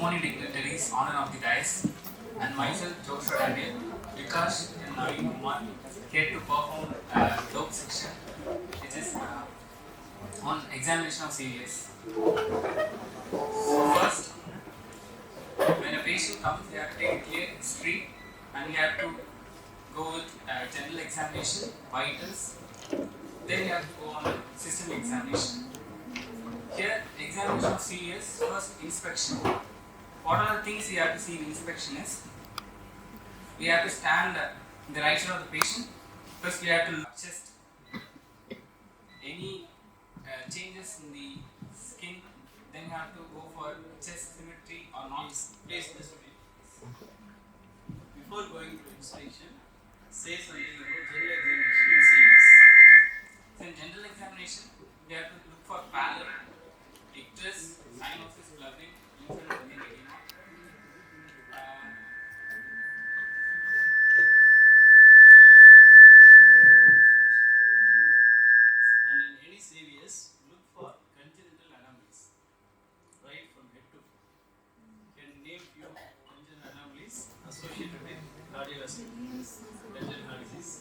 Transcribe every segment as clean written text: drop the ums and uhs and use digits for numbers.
morning dignitaries, honor of the dais, and myself, Joshua Daniel, Vikash and Naveen Kumar, here to perform DOAP section, which is on examination of CVS. So first, when a patient comes, we have to take a clear history and we have to go with general examination, vitals, then we have to go on system examination. Here, examination of CVS, first inspection. What are the things we have to see in inspection is, we have to stand in the right side of the patient. First we have to adjust any changes in the skin. Then we have to go for chest symmetry or not. Please listen to me. Before going to inspection, say something about general examination in CVS. So in general examination, we have to look for pallor, icterus, cyanosis, blubbing, lymphadenopathy, and edema. And in any CVS, look for congenital anomalies, right from head to foot. Can name few congenital anomalies associated with cardiovascular congenital heart disease.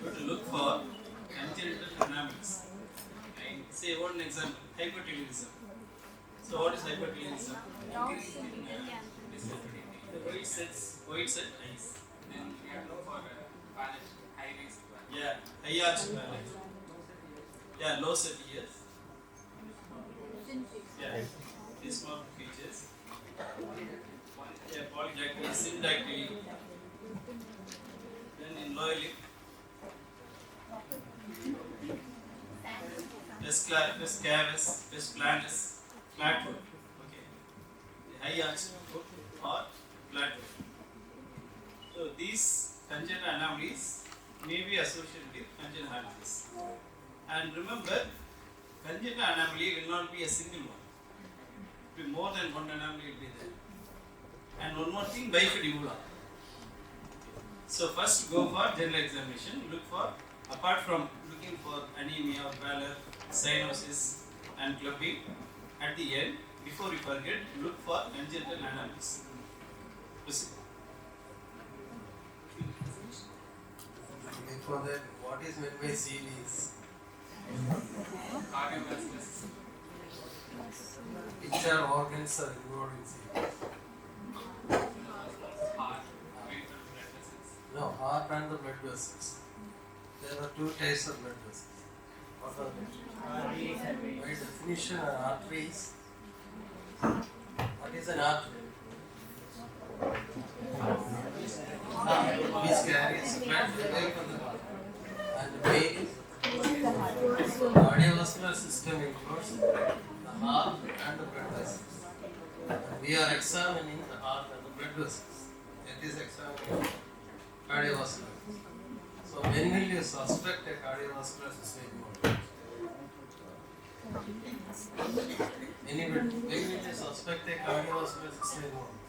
You have to look for congenital anomalies. Right? Say one example, hypertelorism. So what is hypertelorism? White set eyes. Then we have to look for palate, high raised palate. Yeah, high arch palate. Yeah, low set ears. Yeah, these small features. Yeah, polydactyly, syndactyly. Then in lower lip, pes cavus, pes planus, flat foot. Okay, the high arch foot or flat foot. So these congenital anomalies may be associated with congenital heart disease. And remember, congenital anomaly will not be a single one. It will be more than one anomaly will be there. And one more thing, bifidibula. So first go for general examination. Look for, apart from looking for anemia or pallor, cyanosis and clubbing, at the end, before you forget, look for congenital anomalies. Proceed. Before that, what is meant by CVS? Cardiovascular system. Which are organs are involved in CVS? Heart, ventricle, blood vessels. No, heart and the blood vessels. There are two types of blood vessels. What are they? By definition, an artery is. What is an artery? Which carries blood away from the heart. And the vein is. Cardiovascular system includes the heart and the blood vessels. And we are examining the heart and the blood vessels. That is examining cardiovascular. So when will you suspect a cardiovascular system involvement? When will you suspect a cardiovascular system involvement?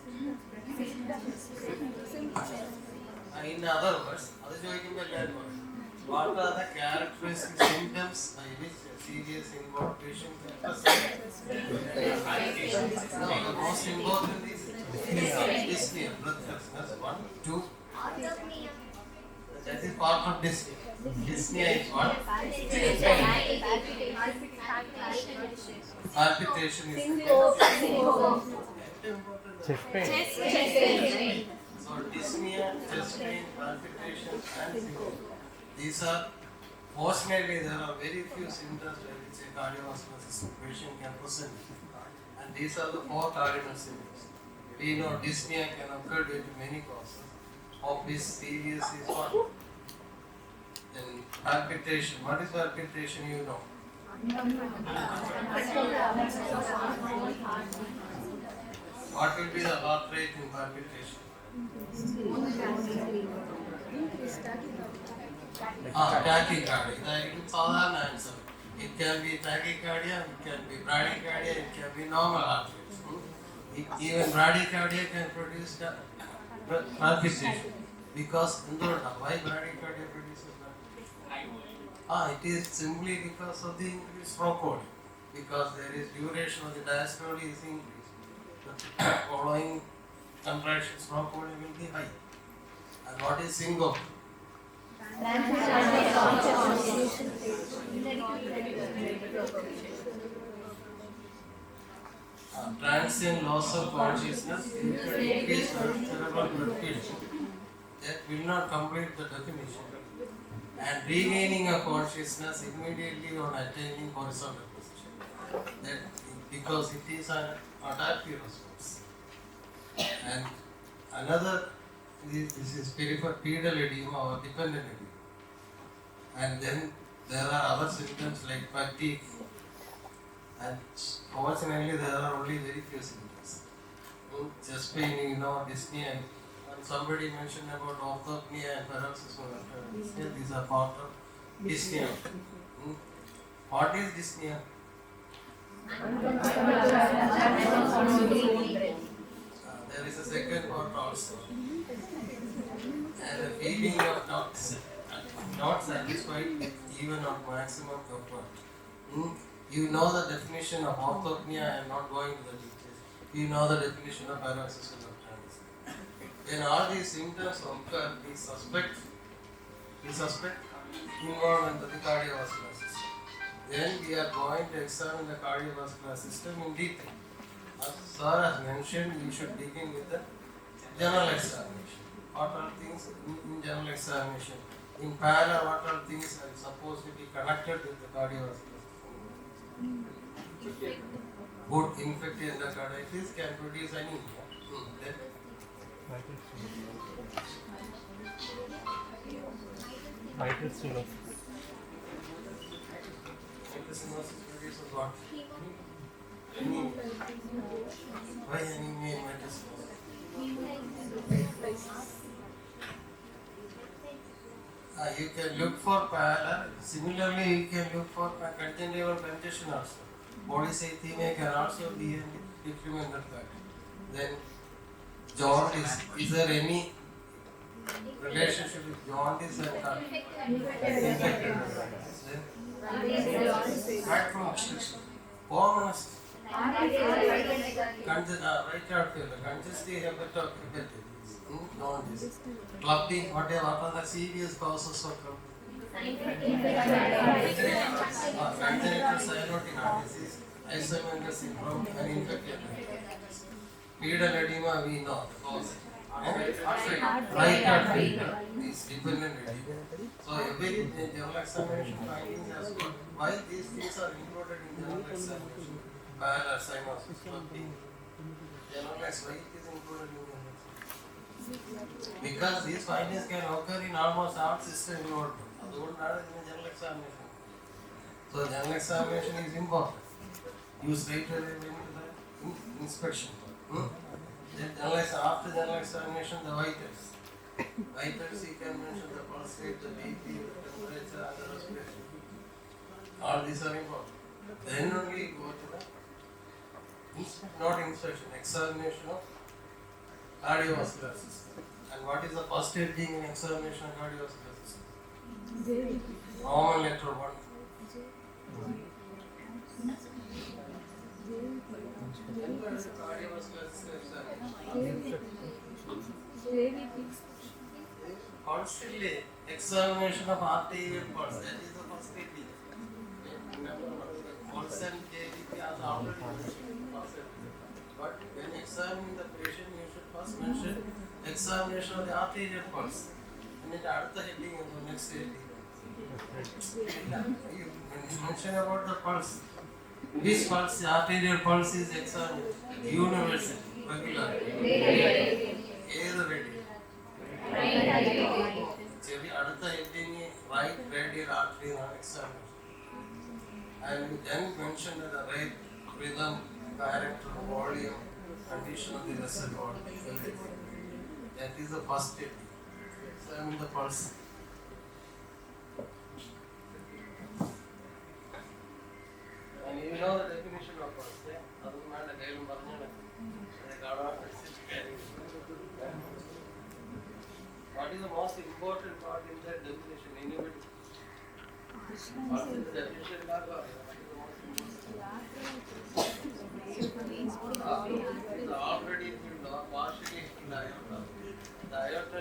In other words, what are the characteristic symptoms by which a serious involved patient can present? No, the most important is dyspnea, breathlessness. 1, 2. That is part of dyspnea. Dyspnea is what? Palpitation is chest pain. So dyspnea, chest pain, palpitation and syncope. These are, fortunately there are very few symptoms by which a cardiovascular system patient can present. And these are the 4 cardinal symptoms. We know dyspnea can occur due to many causes. Of this serious is one. Then palpitation. What is palpitation? You know. What will be the heart rate in palpitation? Tachycardia. It's all an answer. It can be tachycardia, it can be bradycardia, it can be normal heart rate. Even bradycardia can produce palpitation. Because why bradycardia produces that? It is simply because of the increased flow code. Because there is duration of the diastole is increased. The following contractions flow code will be high. And what is syncope? Transient loss of consciousness increased cerebral blood filtration. That will not complete the definition. And regaining a consciousness immediately on attaining horizontal position. That because it is an adaptive response. And another, this is pedal edema or dependent edema. And then there are other symptoms like fatigue. And fortunately there are only very few symptoms. Chest pain, dyspnea. And somebody mentioned about orthopnea and paroxysmal dyspnea. These are part of dyspnea. What is dyspnea? There is a second part also. And a feeling of not satisfied even on maximum comfort. You know the definition of orthopnea. I am not going to the details. You know the definition of paroxysmal dyspnea. When all these symptoms occur, we suspect involvement of the cardiovascular system. Then we are going to examine the cardiovascular system in detail. As Sir has mentioned, we should begin with the general examination. What are things in general examination? In parallel, what are things are supposed to be connected with the cardiovascular system? Good infective endocarditis can produce anemia. Then vital stenosis. vital stenosis produces what? Why anemia in vital stenosis? You can look for parallel. Similarly, you can look for congenital congestion also. Polycythemia can also be a detrimental factor. Then jaundice. Is there any relationship with jaundice and infected? Heart from obstruction. Commonest. Right heart failure. Congestive hepatitis. Jaundice. Clubbing. What are the serious causes of clubbing? Congenital cyanotic disease, Eisenmenger syndrome, and infected hepatitis. Pedal edema, we know the cause. Right heart failure is dependent edema. So every general examination findings has got why these things are included in general examination. Parallel cyanosis, clubbing. General why it is included in general examination. Because these findings can occur in almost all system involved. That's in general examination. So general examination is important. You straight away went to the inspection. Then after general examination, the vitals. Vitals you can mention the pulse rate, the BP, the temperature, and the respiration. All these are important. Then only go to the not inspection, examination of cardiovascular system. And what is the first aid being in examination of cardiovascular system? Common letter 1. Cardiovascular system constantly examination of arterial pulse. That is the first aid. Pulse and KVP are already mentioned. But when examining the patient, you should first mention examination of the arterial pulse. And then the heading of the next heading. You mention about the pulse. Which pulse? The arterial pulse is examined. Universal, regular. Right radial artery examination. And you then mention the right rhythm, character, volume, condition of the reservoir. That is the first step. Examine the pulse. And you know the definition of pulse. What is the most important part in that definition? Anybody? What is the definition of the already partially in the iota.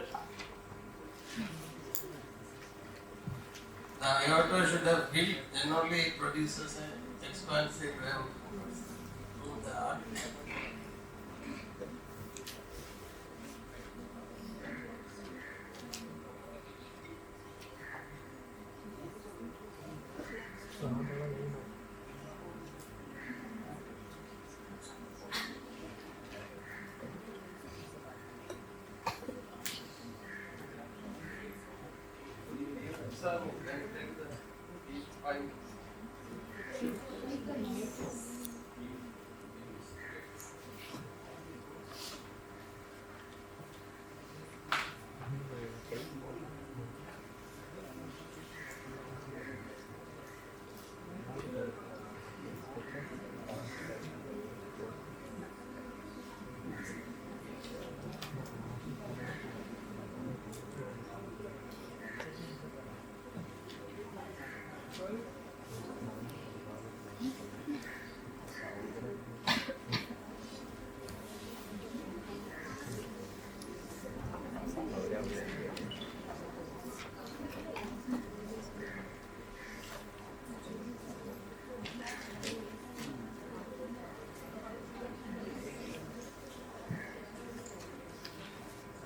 The iota should have built, then only it produces an expansive wave.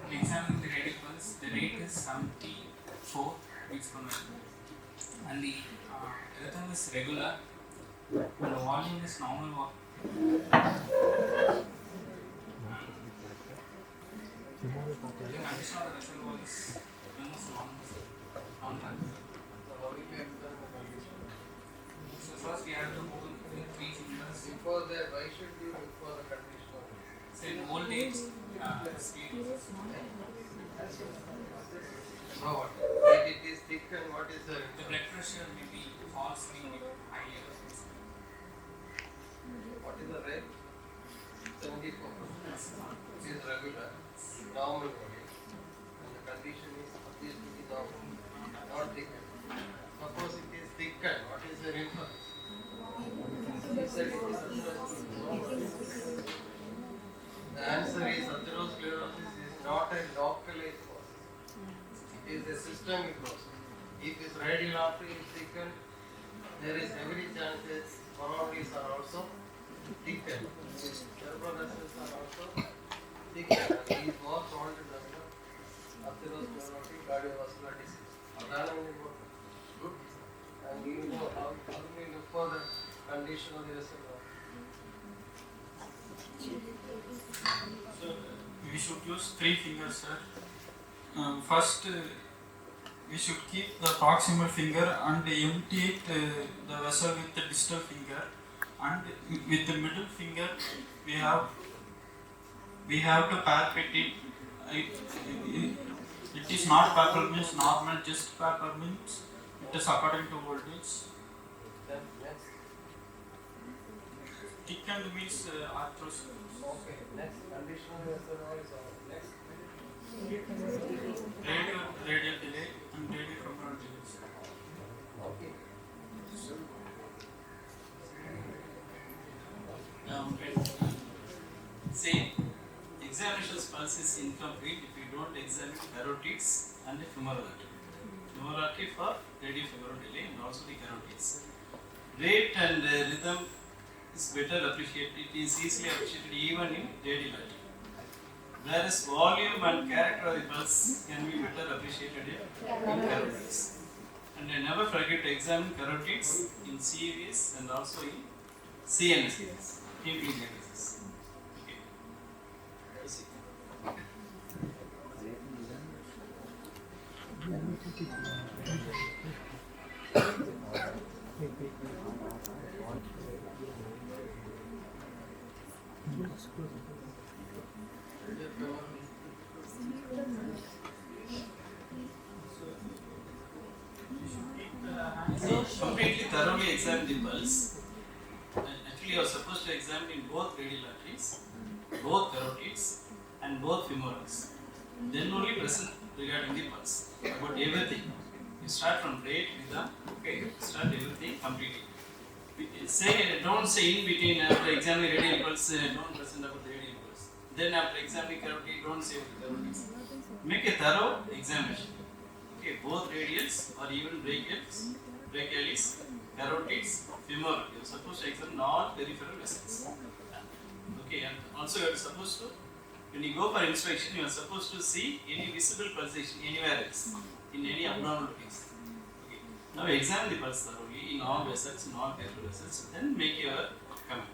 Examining the radial pulse, the rate is 74 beats per minute, and the rhythm is regular, and the volume is normal. The condition of the vessel wall is almost normal. So first we have to hold the 3 fingers. Before that, why should you look for the condition of it? Say voltage, speed. No, what? If it is thick and what is the The blood pressure may be false, may be higher. what is the rate? 74. It is regular, normal body, and the condition is appears to be normal, not thickened. Suppose it is thickened, what is the inference? You said it is atherosclerosis. The answer is atherosclerosis is not a localized process. It is a systemic process. If this radial artery is thickened, there is every chance that coronaries are also thickened. Cerebral vessels are also thickened. And these more called atherosclerotic cardiovascular disease. Good. And you know how do we look for the condition of the vessel? So we should use 3 fingers, sir. First, we should keep the proximal finger and empty it, the vessel with the distal finger, and with the middle finger we have to palpate it. It is not palpable means normal, just palpable means it is according to voltage. Then next. Thickened means arthrosclerosis. Okay. Next condition of the vessel wall is over. Next. Radial delay and radial femoral delay. Okay. Say, examination's pulse is incomplete if you don't examine carotids and the femoral artery. Femoral artery for radial femoral delay and also the carotids. Rate and rhythm is better appreciated. It is easily appreciated even in radial artery. Whereas volume and character of the pulse can be better appreciated in carotids. And never forget to examine carotids in CVS and also in CNS cases, hemophilia cases. Okay. Proceed. Completely thoroughly examine the pulse. Actually, you are supposed to examine in both radial arteries, both carotids, and both femorals. Then only present regarding the pulse. About everything. You start from rate, rhythm, okay, start everything completely. Don't say in between after examining radial pulse, don't present about the radial pulse. Then after examining carotid, don't say the carotids. Make a thorough examination. Okay, both radials or even brachialis, carotids, femoral. You are supposed to examine all peripheral vessels. Okay, and also you are supposed to, when you go for inspection, you are supposed to see any visible pulsation anywhere else, in any abnormal place. Okay. Now examine the pulse thoroughly in all vessels, in all peripheral vessels, then make your comment.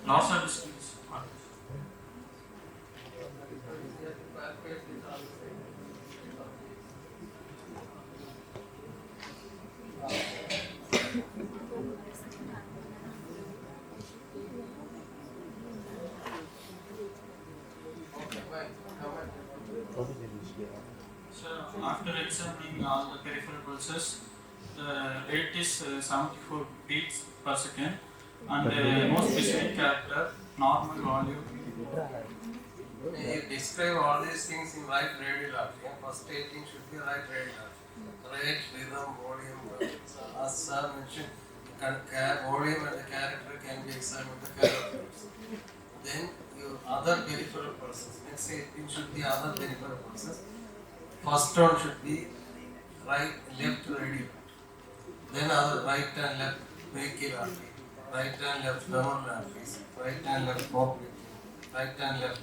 Loss of distance. So after examining all the peripheral pulses, the rate is 74 beats per second, and no specific character, normal volume. You describe all these things in right radial artery. First 18 should be right radial artery. Rate, rhythm, volume. As sir mentioned, volume and the character can be examined with the carotids. Then your other peripheral pulses. Next 18 should be other peripheral pulses. First one should be right, left radial. Then other right and left brachial artery. Right and left femoral arteries. Right and left popliteal. Right and left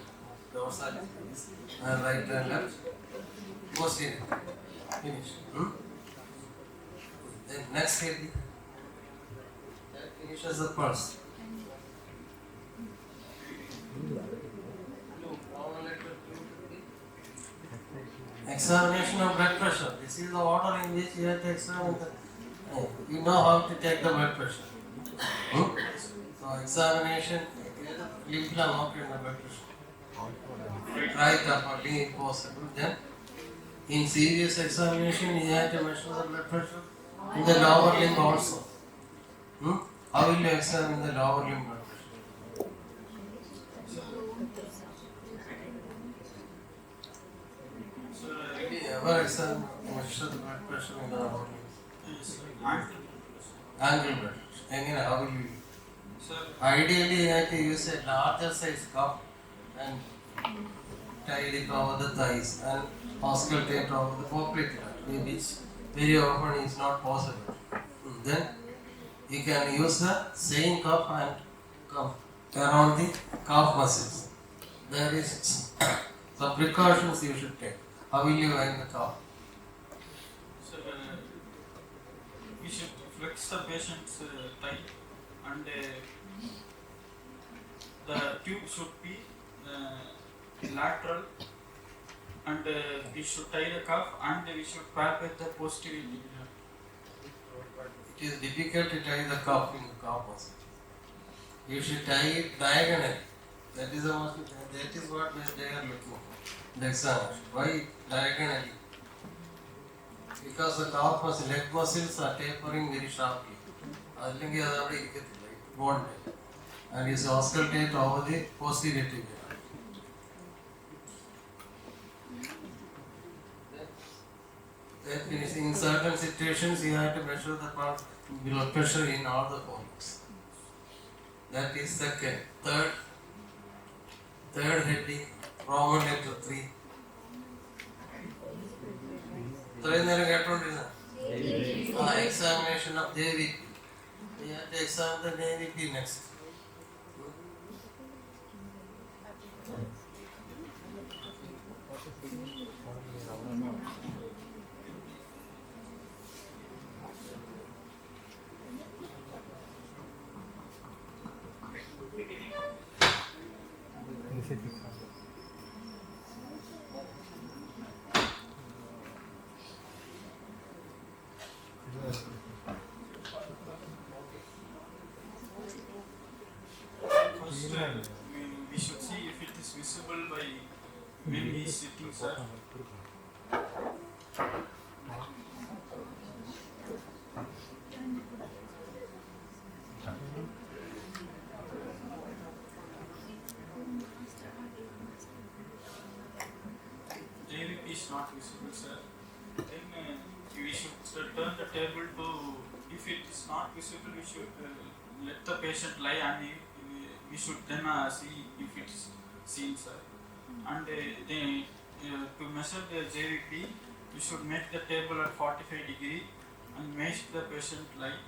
dorsal arteries. And right and left posterior. Finish. Then next head. That finishes the pulse. Examination of blood pressure. This is the order in which you have to examine the. You know how to take the blood pressure. So examination, lymph not in the blood pressure. Right upwardly if possible. Then in serious examination, you have to measure the blood pressure in the lower limb also. How will you examine the lower limb blood pressure? So, Have you ever examined measure the blood pressure in the lower limbs? Angle blood pressure. Again, how will you? sir, Ideally, you have to use a larger size cup and tie it over the thighs and auscultate over the popliteal artery, which very often is not possible. Then you can use the same cup and come around the calf muscles. There is some precautions you should take. How will you wind the calf? so we should flex the patient's thigh and the tube should be lateral and we should tie the cuff and we should palpate the posterior tibia. It is difficult to tie the cup in the calf muscle. You should tie it diagonally. That is what they are looking for. The examination. Why diagonally? Because the calf muscle, leg muscles are tapering very sharply. It won't. And is auscultate over the posterior tibia. In certain situations, you have to measure the blood pressure in all the points. That is second. Third heading, Roman letter 3. Examination of JVP. We have to examine the JVP next. First, we should see if it is visible by when he is sitting, sir. JVP is not visible, sir. Then we should turn the table to, if it is not visible, we should let the patient lie and we should then see if it is seen, sir. And to measure the JVP, we should make the table at 45 degree and make the patient lie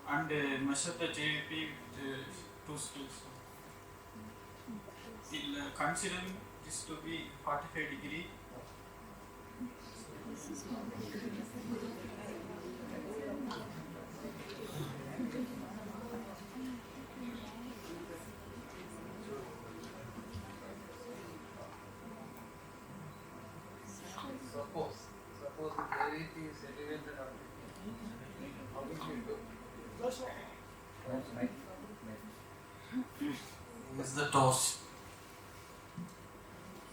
and measure the JVP with 2 scales. Considering this to be 45 degree, Suppose the JVP is elevated up to how will you do? Use the toes.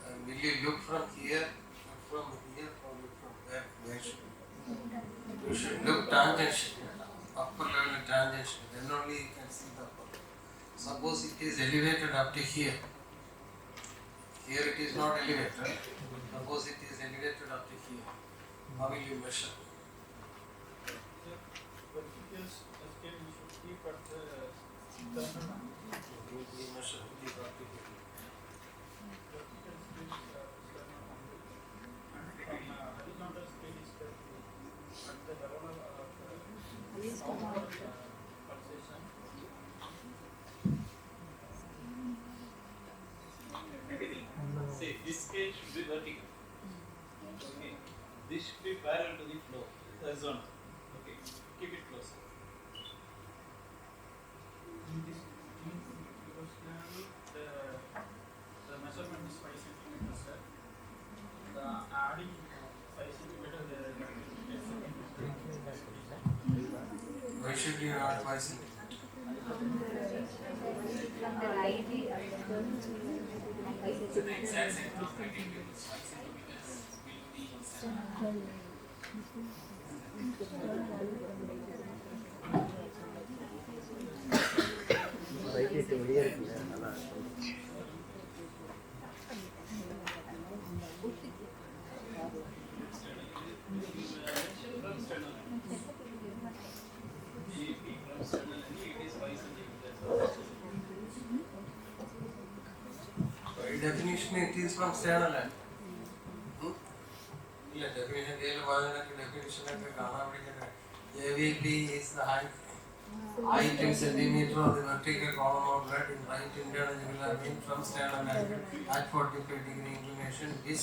And will you look from here, look from here, or look from there? Where should you? You should look tangentially, upper level tangentially, then only you can see the upper. Suppose it is elevated up to here. Here it is not elevated. Suppose it is elevated up to here. How will you measure? vertical scale we should keep at the sternum. You measure the up to here. Vertical scale is sternum and horizontal scale is at the level of pulsation. See, this scale should be vertical. Okay. This should be parallel to the floor, horizontal. Okay. Keep it close. In this the measurement is 5 centimeters, sir. The adding 5 centimeters Why should you add 5 centimeters? So the exact center of right atrium is 5 centimeters will be sternal. From sternal. GP from sternal and it is 5 centimeters. By definition, it is from sternal end. Yeah, definition. AVP is the height in centimeter of the vertical column of blood in right internal jugular vein from sternal angle at 45-degree inclination, which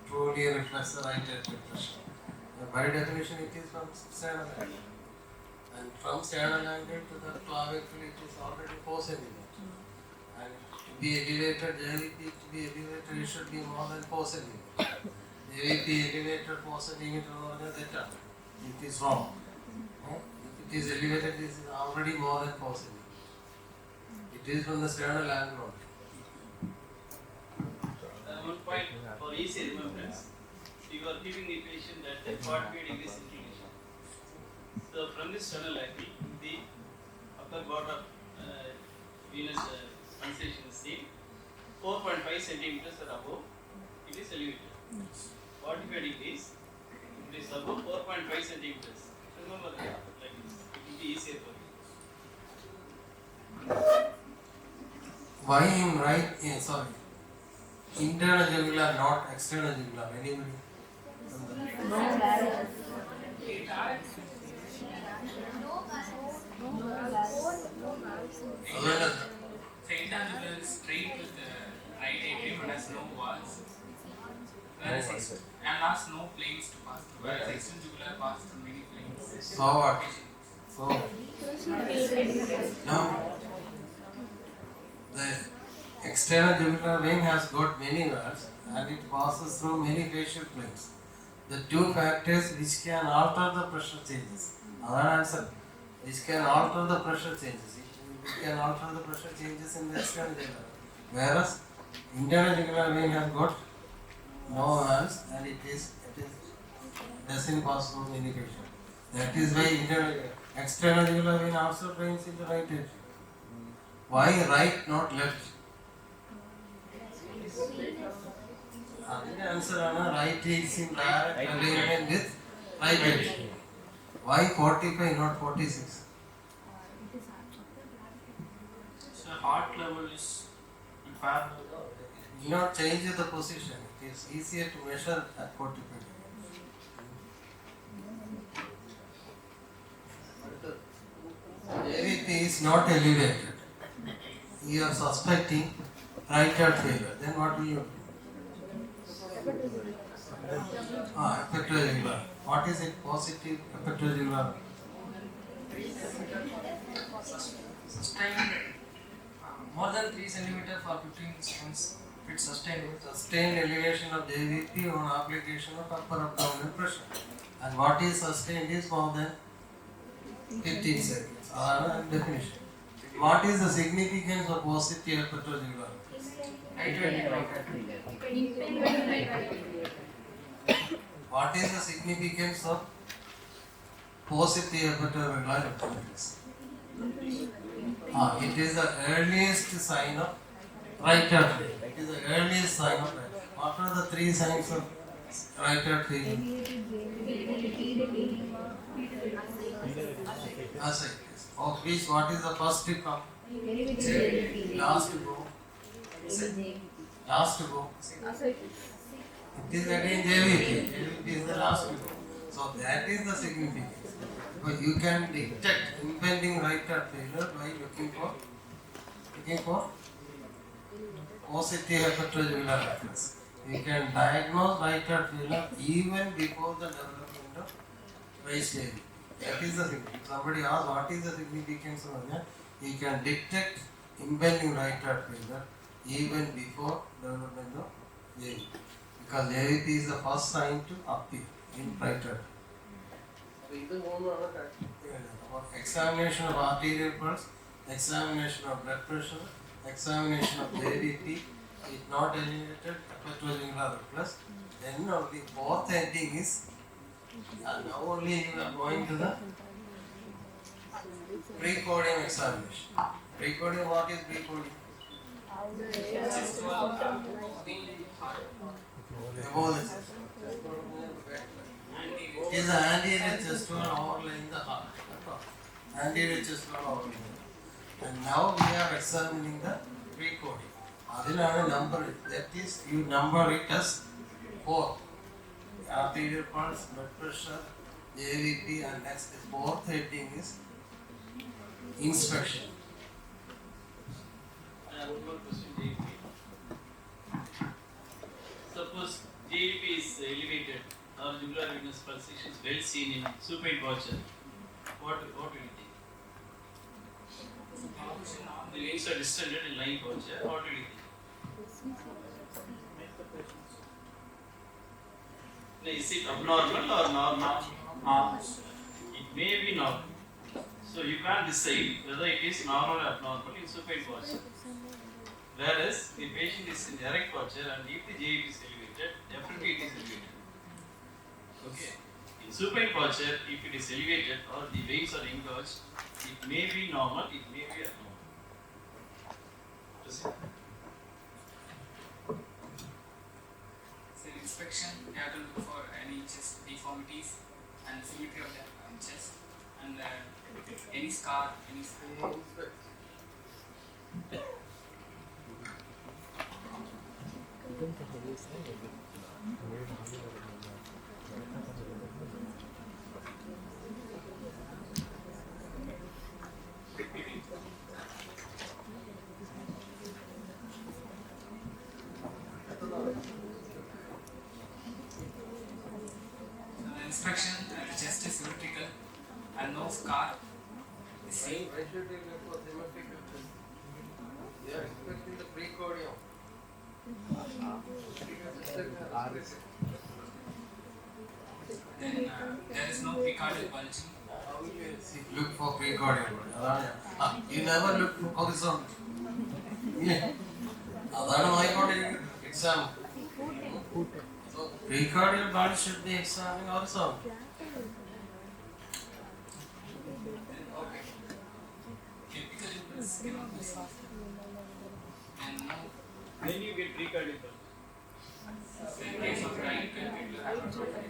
truly reflects the right atrial pressure. By definition, it is from sternal angle. And from sternal angle to the clavicle, it is already 4 centimeters. And to be elevated, JVP to be elevated, it should be more than 4 centimeters. JVP elevated 4 centimeters more than that. It is wrong. If it is elevated, it is already more than 4 centimeters. It is from the sternal angle only. One point for easy remembrance. You are giving the patient at the 45 degrees inclination. So from this sternal angle, the upper border of venous pulsation is seen. 4.5 centimeters or above, it is elevated. 45 degrees, it is above 4.5 centimeters. Remember that, like this. It will be easier for you. Why in right, internal jugular, not external jugular? Anybody? So intangible is straight with the right atrium and has no walls. Whereas and has no planes to pass through. Whereas extrajugular passes through many planes. So what? So now the external jugular vein has got many valves and it passes through many facial planes. The two factors which can alter the pressure changes. Another answer. Which can alter the pressure changes. It can alter the pressure changes in the external jugular. Whereas internal jugular vein has got no valves and it doesn't pass through many facial. That is why external jugular vein also drains into right atrium. Why right, not left? The answer is right is in direct alignment with right atrium. Why 45, not 46? So heart level is in parallel. Do not change the position. It is easier to measure at 45 degrees. AVP is not elevated. You are suspecting right heart failure. Then what will you do? Epictojugular. What is it? Positive epictojugular. Sustained more than 3 centimeters for 15 seconds. If it's sustained. Sustained elevation of JVP on application of upper abdominal pressure. And what is sustained is more than 15 seconds. Definition. What is the significance of positive epictojugular? What is the significance of positive epictojugular appendix? It is the earliest sign of right heart failure. It is the earliest sign of right. What are the 3 signs of right heart failure? Ascites. Of which what is the first to come? Last to go. Last to go. It is again JVP. JVP is the last to go. So that is the significance. But you can detect impending right heart failure by looking for positive epictojugular reflex. You can diagnose right heart failure even before the development of raised AV. That is the thing. If somebody asks what is the significance of that, you can detect impending right heart failure even before development of AV. Because AVP is the first sign to appear in right heart. Examination of arterial pulse, examination of blood pressure, examination of JVP is not eliminated, upper triangular plus, then only fourth ending is, now only you are going to the pre-coding examination. Pre-coding, what is pre-coding? Chest wall, the heart, Above the chest. It is the anterior chest wall overlying the heart. Anterior chest wall overlying. And now we are examining the pre-coding. Adilana number, that is, you number it as 4. Arterial pulse, blood pressure, JVP, and next the fourth heading is inspection. I have one more question, JVP. Suppose JVP is elevated or jugular venous pulsation is well seen in supine posture. What do you think? The veins are distended in lying posture. What do you think? Now, is it abnormal or normal? It may be normal. So you can't decide whether it is normal or abnormal in supine posture. Whereas the patient is in erect posture and if the JVP is elevated, definitely it is elevated. Okay. In supine posture, if it is elevated or the veins are engorged, it may be normal, it may be abnormal. so in inspection, you have to look for any chest deformities and symmetry of the chest and any scar, any inspection and the chest is symmetrical and no scar is seen. Why should you look for symmetrical test? We are expecting the precordium. Then there is no precardial bulging. How will you look for precordium? You never look for horizontal. Yeah. That's why exam. So precordial bulge should be examined horizontal. Okay. Typical impulse cannot be seen. And no, When you get precardial pulse, in case of right ventricular hypertrophy,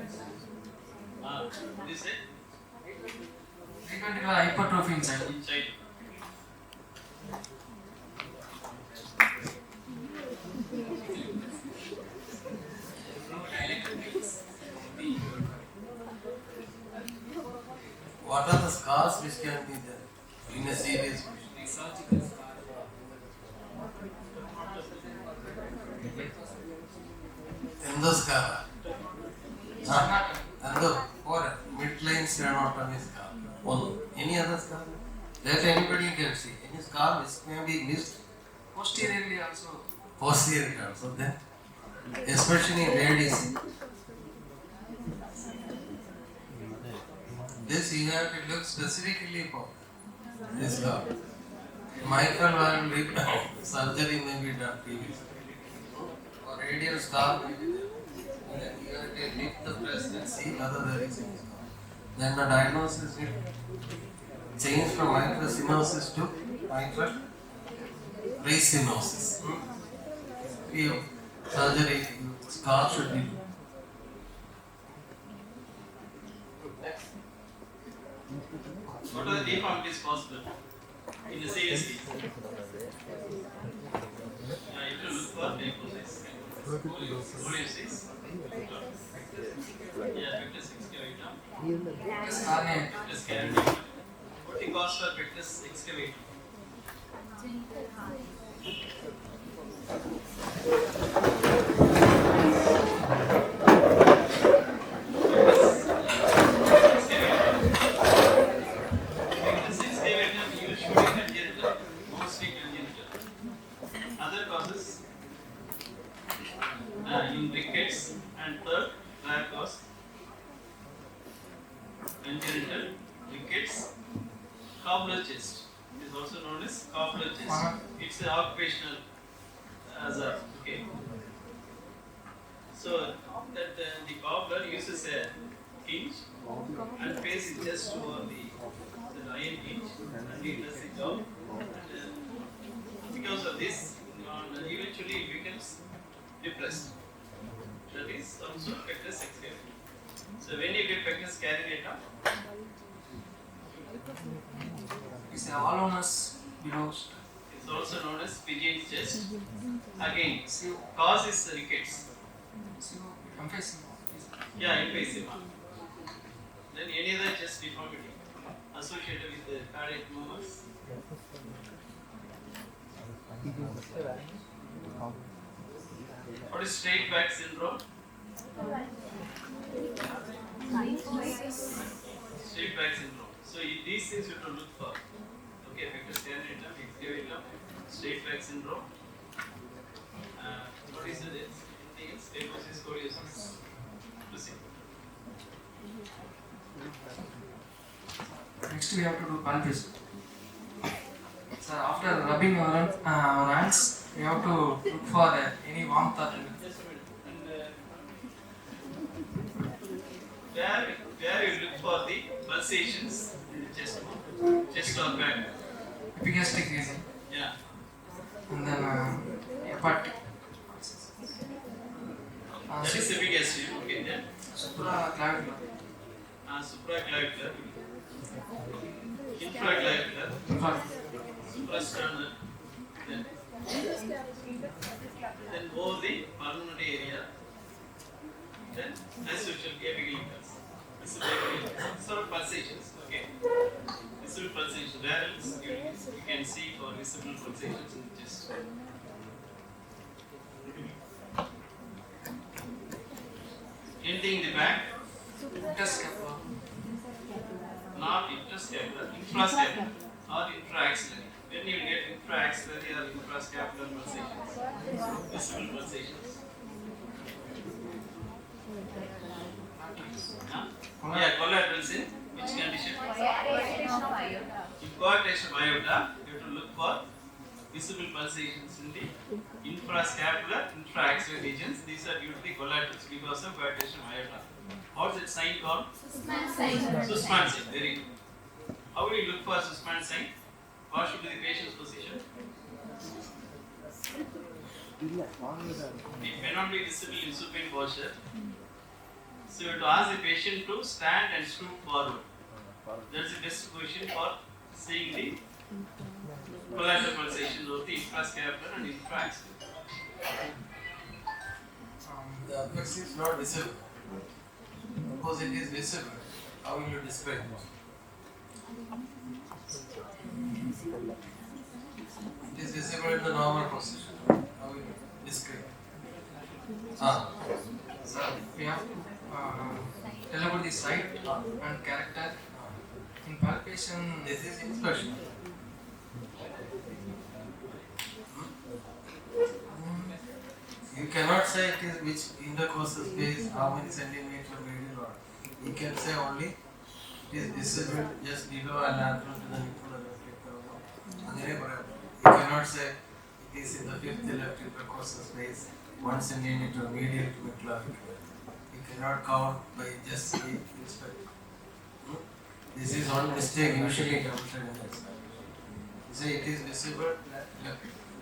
this is Ventricular hypertrophy inside. inside. no dilated veins. The What are the scars which can be there in a serious patient? surgical scar. Endoscar. Or midline sternotomy scar. One. Any other scar? That anybody can see. Any scar which may be missed Posteriorly also. posteriorly also then. Especially in ladies. This you have to look specifically for this scar. Mitral valve surgery may be done previously. Or radial scar may be there. And then you have to lift the breast and see whether there is any scar. Then the diagnosis will change from mitral stenosis to mitral restenosis. Surgery, scar should be. What are the deformities possible in the serious case? You have to look for necrosis. Scoliosis. Yeah, pectus excavatum. Scarnet. Pectus carinatum. What the cost for pectus excavatum? Pectus excavatum usually congenital, mostly congenital. Other causes in rickets, and third rare cause congenital rickets, cobbler's chest is also known as cobbler chest. It's an occupational hazard. Okay. So that the cobbler uses a hinge and places just over the iron hinge, and he does the job. And because of this, eventually it becomes depressed. That is also pectus excavation. So when you get pectus carinata, It's a all on us below. it's also known as pigeon's chest. Again, cause is rickets. Confessing. Yeah, emphysema. Then any other chest deformity associated with the cardiac movements. What is straight back syndrome? Straight back syndrome. So these things you have to look for. Okay, pectus carinata, excavatum, straight back syndrome. What is it? Anything else? Kyphosis, scoliosis. Proceed. Next we have to do palpation. So after rubbing our hands, we have to look for any warmth or Just a minute. And where you look for the pulsations in the chest or back. epigastric region. Yeah. And then hepatic. That is epigastric. Okay, then Supraclavicular. supraclavicular, infraclavicular, suprasternal, then over the pulmonary area, then as usual apical impulse. This is sort of pulsations, okay? Visible pulsations, where else you can see for visible pulsations in the chest. Anything in the back? Interscapular. Not interscapular, infrascapular or intraaxillary. When you get intraaxillary or infrascapular pulsations, visible pulsations. Huh? Yeah, collaterals in which condition? In coarctation of aorta, you have to look for visible pulsations in the infrascapular, intraaxillary regions. These are due to the collaterals because of coarctation of aorta. What is that sign called? Sussman sign. Very good. How will you look for Sussman sign? What should be the patient's position? It may not be visible in supine posture. So you have to ask the patient to stand and stoop forward. That's the best position for seeing the collateral pulsations of the infrascapular and infraaxillary. The apex is not visible. Suppose it is visible, how will you describe it? It is visible in the normal position. How will you describe it? So we have to tell about the site and character. In palpation, This is inspection. You cannot say it is which intercostal space, how many centimeters medial or you can say only it is visible just below and lateral to the nuclear. You cannot say it is in the fifth left intercostal space 1 centimeter medial to midclavicular. You cannot count by just the inspection. This is one mistake usually committed in this. You say it is visible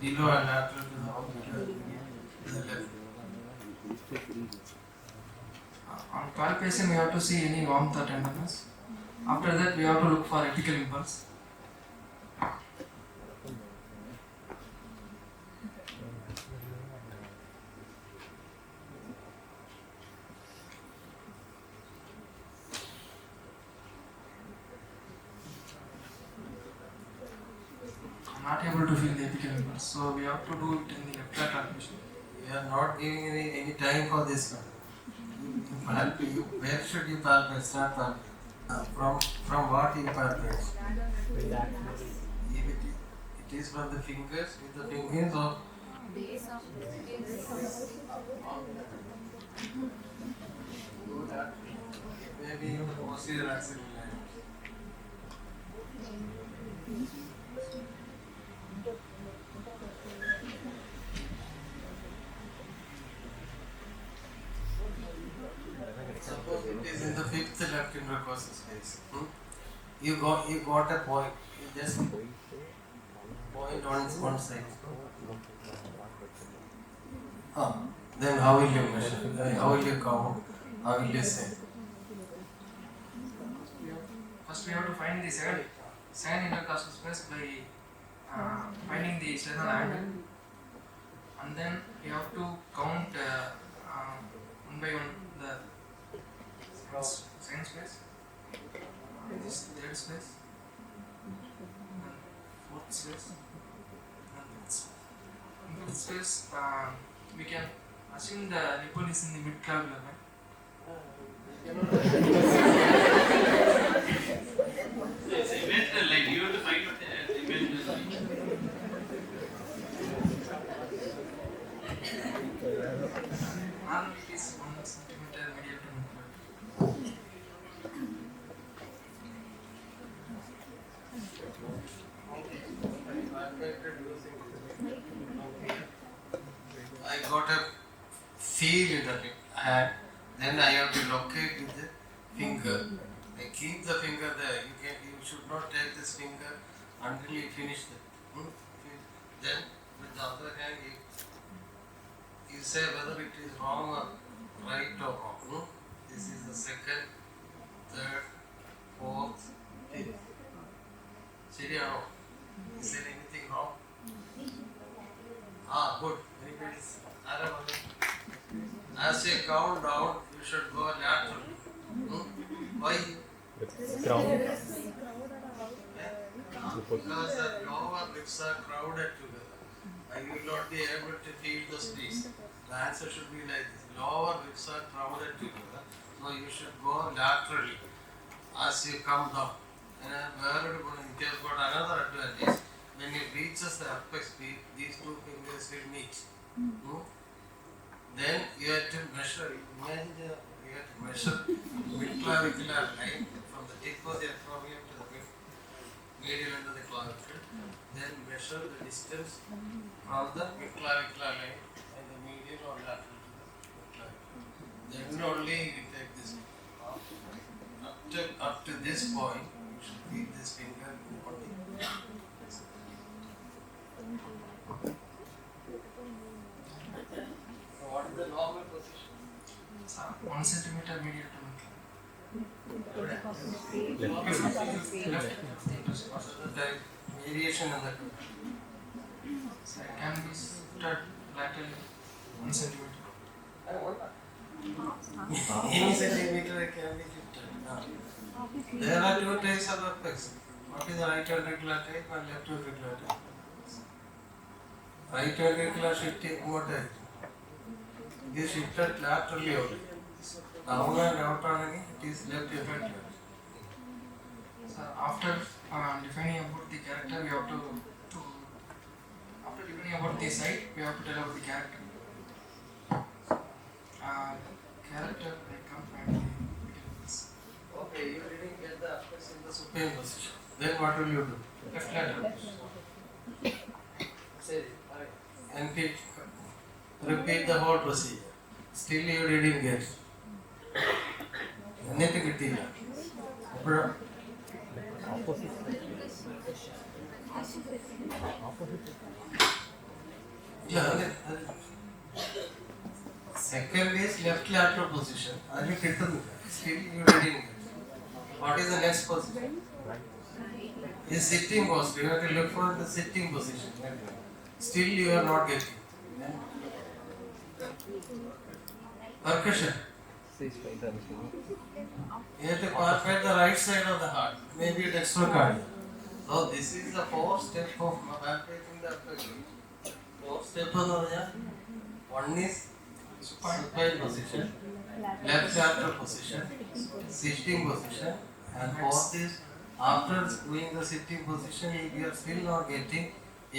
below and lateral to the left. on palpation we have to see any warmth or tenderness. After that we have to look for apical impulse. Not able to feel the apical impulse, so we have to do it in the left heart transmission. You are not giving any time for this one. Where should you palpate? Start palpate. From what you palpate? If it is from the fingers, with the fingers of maybe posterior axillary line. Suppose it is in the fifth left intercostal space. You got a point. You just point on one side. Then how will you measure? How will you count? How will you say? First we have to find the second intercostal space by finding the sternal angle, and then we have to count one by one the second space, this third space, and fourth space, and fifth space. We can assume the nipple is in the mid-clavicular, right? So it's a imaginary line. You have to find out the imaginary line. Normally it is 1 centimeter medial to mid-clavicular. I got a feel in the hand, then I have to locate with the finger. I keep the finger there. You should not take this finger until you finish the. Then with the other hand you say whether it is wrong or right or wrong. This is the second, third, fourth, fifth. Siriano, is there anything wrong? Good. Very good. As you count down, you should go laterally. Why? Because the lower lips are crowded together. And you will not be able to feel the space. The answer should be like this. Lower lips are crowded together. So you should go laterally as you come down. And it has got another advantage. When it reaches the apex peak, these two fingers will meet. Then you have to measure. Imagine you have to measure mid-clavicular line from the tip of the acromion to the medial end of the clavicle. Then measure the distance from the mid-clavicular line and the medial or lateral to the clavicle. Then only you take this up to this point. You should keep this finger only. What is the normal position? 1 centimeter medial to mid-clavicular. What is the type variation in the So it can be shifted laterally 1 centimeter. Any centimeter can be shifted. There are two types of apex. What is the right ventricular type and left ventricular type? Right ventricular shifting what type? It is shifted laterally only. Down and out on it is left ventricular. So after defining about the character, we have to after defining about the site, we have to tell about the character. Character when it comes from the Okay, you didn't get the apex in the supine position. Then what will you do? left lateral. Say, and repeat the whole procedure. Still you didn't get. Anything കിട്ടിയില്ല. അപ്പോഴോ? Second is left lateral position. അതിന് കിട്ടുന്നില്ല. Still you didn't get. What is the next position? Is sitting posture. You have to look for the sitting position. Still you are not getting. Percussion. You have to palpate the right side of the heart. Maybe dextrocardia. So this is the fourth step of palpating the apex. Fourth step of the one is supine position, left lateral position, sitting position, and fourth is after doing the sitting position, if you are still not getting,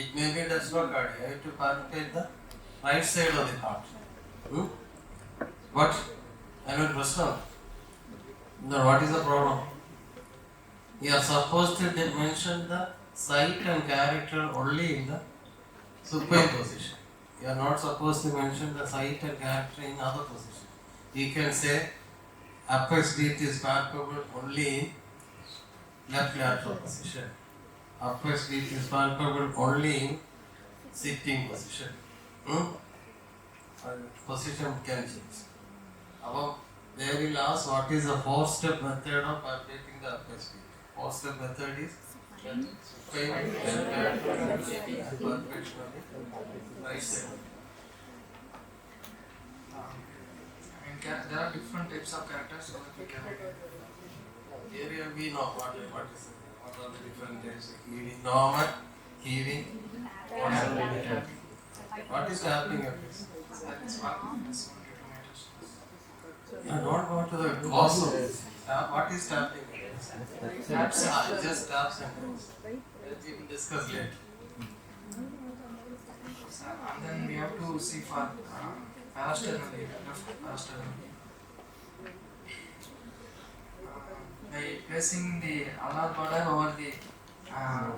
it may be dextrocardia. You have to palpate the right side of the heart. What? I know question. Now what is the problem? You are supposed to mention the sight and character only in the supine position. You are not supposed to mention the sight and character in other position. You can say apex beat is palpable only in left lateral position. Apex beat is palpable only in sitting position. Position can change. Above, they will ask what is the 4-step method of palpating the apex beat. 4-step method is supine and lateral palpation of the right side. There are different types of characters, so that we can. Area we know what are the different types of heaving, normal, heaving, what is happening at this? That is 1 to 2 meters. You don't go to the cause of this. What is happening at this? Taps are just taps and taps. That we will discuss later. And then we have to see for parasternal area, left parasternal area. By placing the ulnar border over the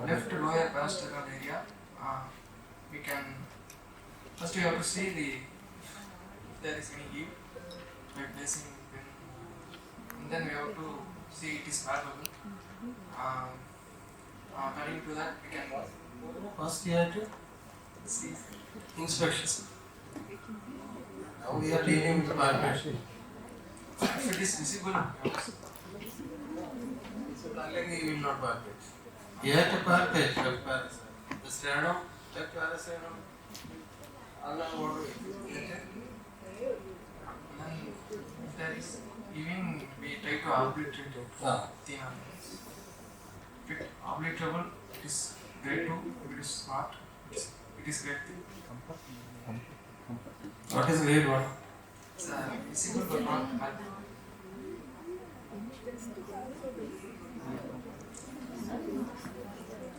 left lower parasternal area, we can first we have to see if there is any heave by placing the pin, and then we have to see it is palpable. According to that, we can First you have to see inspection. Now we are dealing with palpation. if it is visible. You will not palpate. You have to palpate left parasternum. The sternum, left parasternum. Ulnar border. And then if there is, even we try to obliterate the if it obliterable, it is grade 2. If it is not, it is grade 3. What is grade 1? It's visible but not palpable.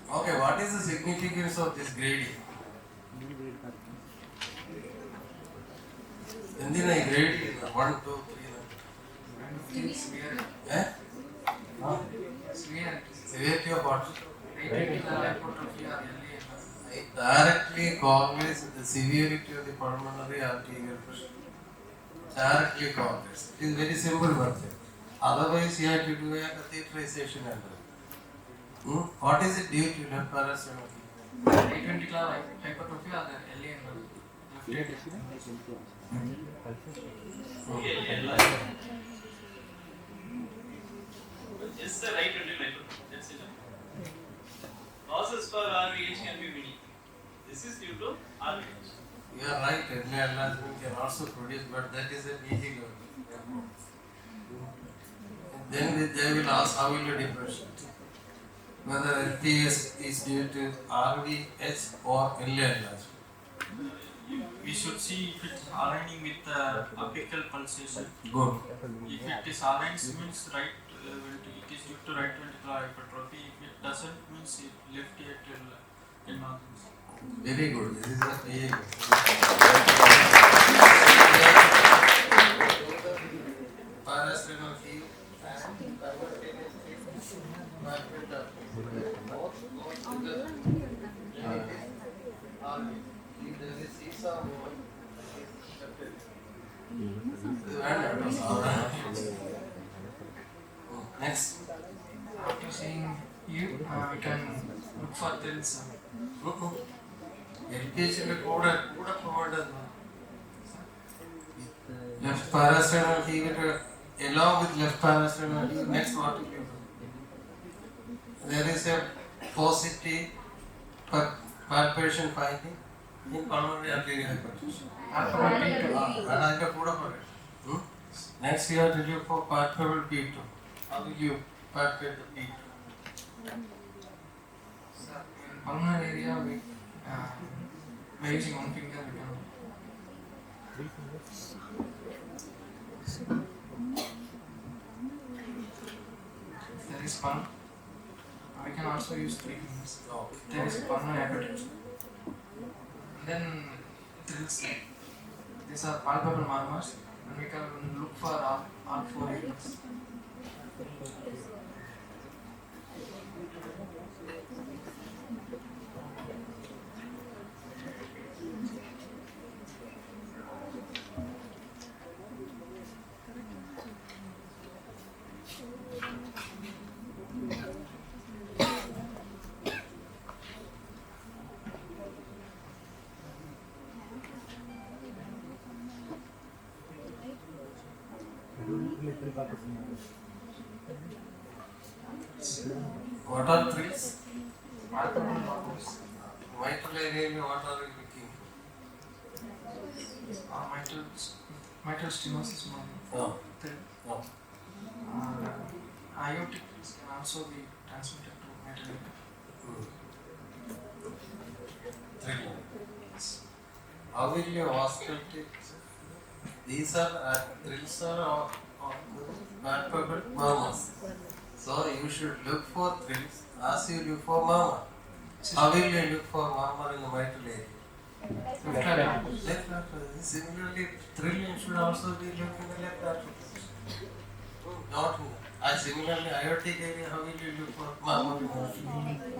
Okay, what is the significance of this grading? Endina grading 1, 2, 3. Severe. Eh? Severe. Severity of what? Atypical hypertrophy or LA. It directly correlates with the severity of the pulmonary arterial pressure. Directly correlates. It is very simple method. Otherwise, you have to do a catheterization and what is it due to left parasternal? Atypical hypertrophy or the LA and left Just the right ventricle, that's it. Causes for RVH can be many. This is due to RVH. You are right, early enlargement can also produce, but that is a vehicle. Then they will ask how will you differentiate whether LPS is due to RVH or early enlargement. We should see if it's aligning with the apical pulsation. Good. If it is aligned, means right it is due to right ventricular hypertrophy. If it doesn't, means it left atrial enlargement. Very good. This is a very good. Parasternal field and simultaneous if there is seesaw movement, next. After seeing you, we can look for thrills. LPH കൂടെ provided left parasternal heave along with left parasternal heave. Next what will you do? There is a positive palpation finding in pulmonary arterial hypertension. അതിന്റെ കൂടെ പറയാം. Next we have to look for palpable P2. How will you palpate the P2? In pulmonary area, we by using one finger we can. If there is pulm, we can also use 3 fingers. If there is pulmonary hypertension, then thrills. These are palpable markers, and we can look for all 4 areas. What are thrills? palpable markers. Mitral area, what are you looking? Mitral stenosis model. Oh. Oh. Aortic thrills can also be transmitted to mitral area. Thrill. How will you auscultate? These are thrills are palpable murmurs. So you should look for thrills as you look for murmur. How will you look for murmur in the mitral area? Left lateral. Similarly, thrill should also be looked in the left lateral position. Not in the. Similarly, aortic area, how will you look for murmur?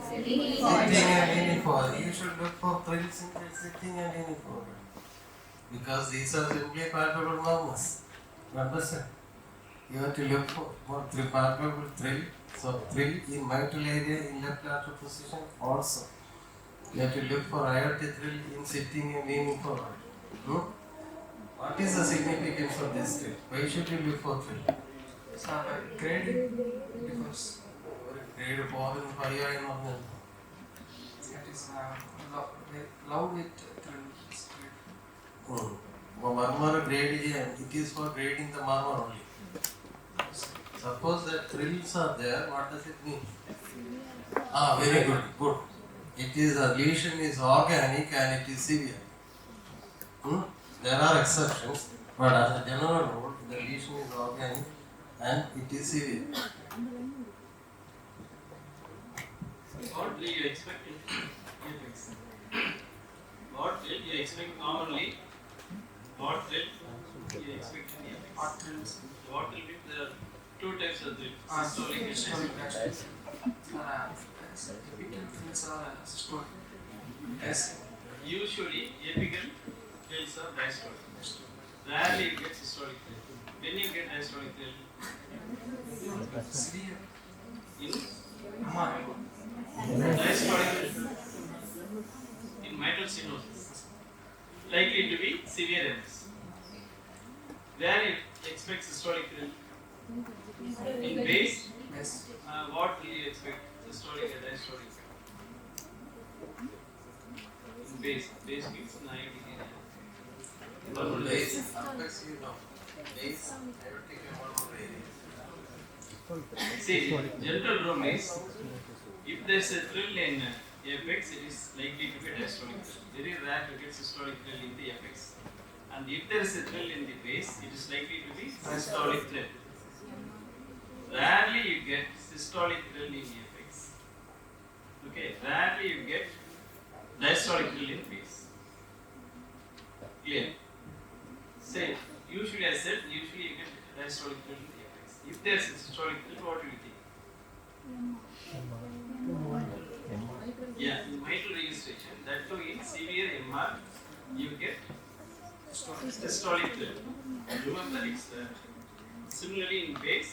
Sitting and leaning forward. You should look for thrills in the sitting and leaning forward. Because these are simply palpable murmurs. You understand? You have to look for more palpable thrill. So thrill in mitral area in left lateral position also. You have to look for aortic thrill in sitting and leaning forward. What is the significance of this thrill? Why should you look for thrill? Grading differs. Grade 4 and 5 I know. That is loud with thrill. Murmur grade, it is for grading the murmur only. Suppose that thrills are there, what does it mean? Very good, good. It is a lesion is organic and it is severe. There are exceptions, but as a general rule, the lesion is organic and it is severe. What do you expect in apex? What will you expect normally? What will you expect in apex? What will be the two types of thrills? Systolic and diastolic. Typical thrills are systolic. Yes. Usually, apical thrills are diastolic. Rarely you get systolic thrill. When you get diastolic thrill? Severe. In MR. diastolic thrill. In mitral stenosis. Likely to be severe MS. Where you expect systolic thrill? In base, Yes. what will you expect? Systolic and diastolic? In base means aortic area. Base, apex you know. Base, aortic and murmur area. See, general rule is if there is a thrill in apex, it is likely to be diastolic thrill. Very rare to get systolic thrill in the apex. And if there is a thrill in the base, it is likely to be systolic thrill. Rarely you get systolic thrill in the apex. Okay, rarely you get diastolic thrill in base. Clear? Say, usually I said, usually you get diastolic thrill in the apex. If there is a systolic thrill, what do you think? Yeah, in mitral registration, that too in severe MR, you get systolic thrill. Remember, it's similarly in base,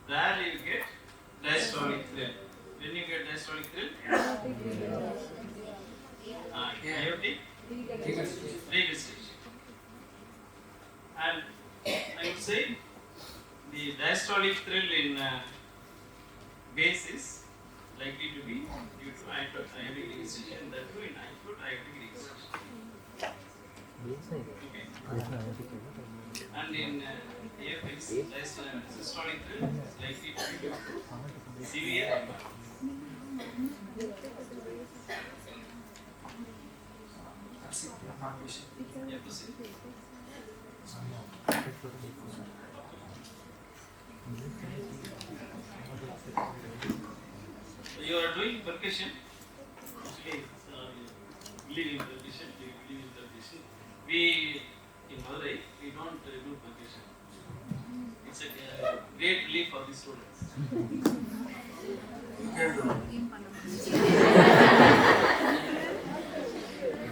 rarely you get diastolic thrill. When you get diastolic thrill, aortic registration. And I would say the diastolic thrill in base is likely to be due to aortic registration, that too in acute aortic registration. Okay. And in apex, systolic thrill is likely to be due to severe MR. Yeah, proceed. You are doing percussion. Actually, believe in percussion. We believe in percussion. We in Madurai, we don't do percussion. It's a great relief for the students.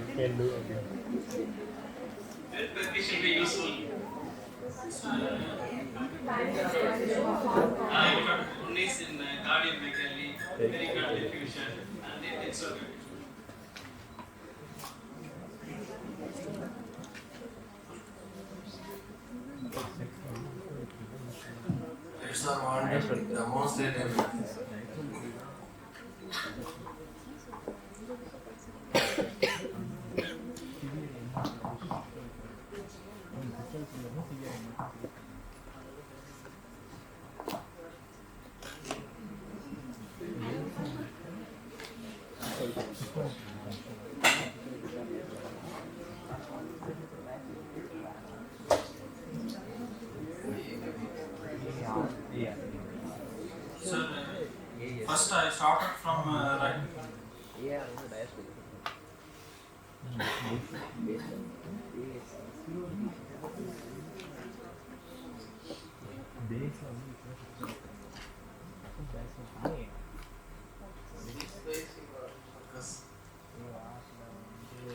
You can do. When percussion be useful? One is in cardiomegaly, pericardial diffusion, and then it's okay. sir wanted to demonstrate everything. Sir, first I started from right. Focus.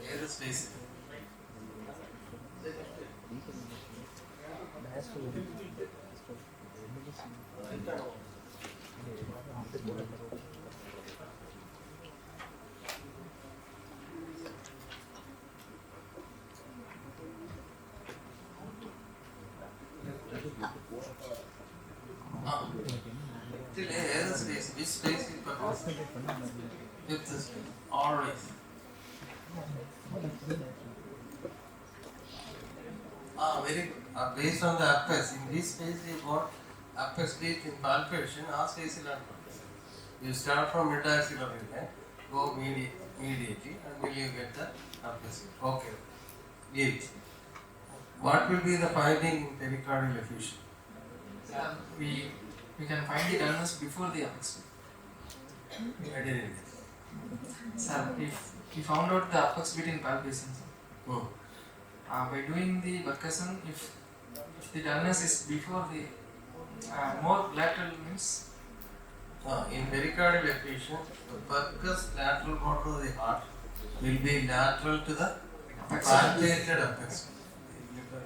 Here is basic. Till here is space. Which space you propose? Fifth space. Always. Very good. Based on the apex, in this space you got apex breath in palpation, space is not purpose. You start from mid-axillary line, go mediately until you get the apex. Okay. Gauge. What will be the finding in pericardial effusion? We can find the dullness before the apex. I didn't get. Sir, if we found out the apex beat in palpation, sir. By doing the percussion, if the dullness is before the more lateral means. In pericardial effusion, the percus lateral border of the heart will be lateral to the palpated apex.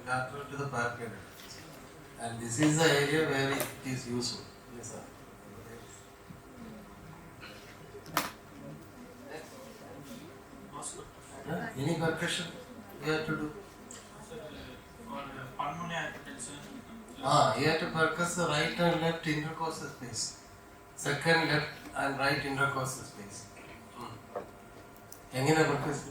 Lateral to the palpated apex. And this is the area where it is useful. Yes, sir. Any percussion you have to do? Pulmonary hypertension. You have to percuss the right and left intercostal space. Second left and right intercostal space. Engine percuss.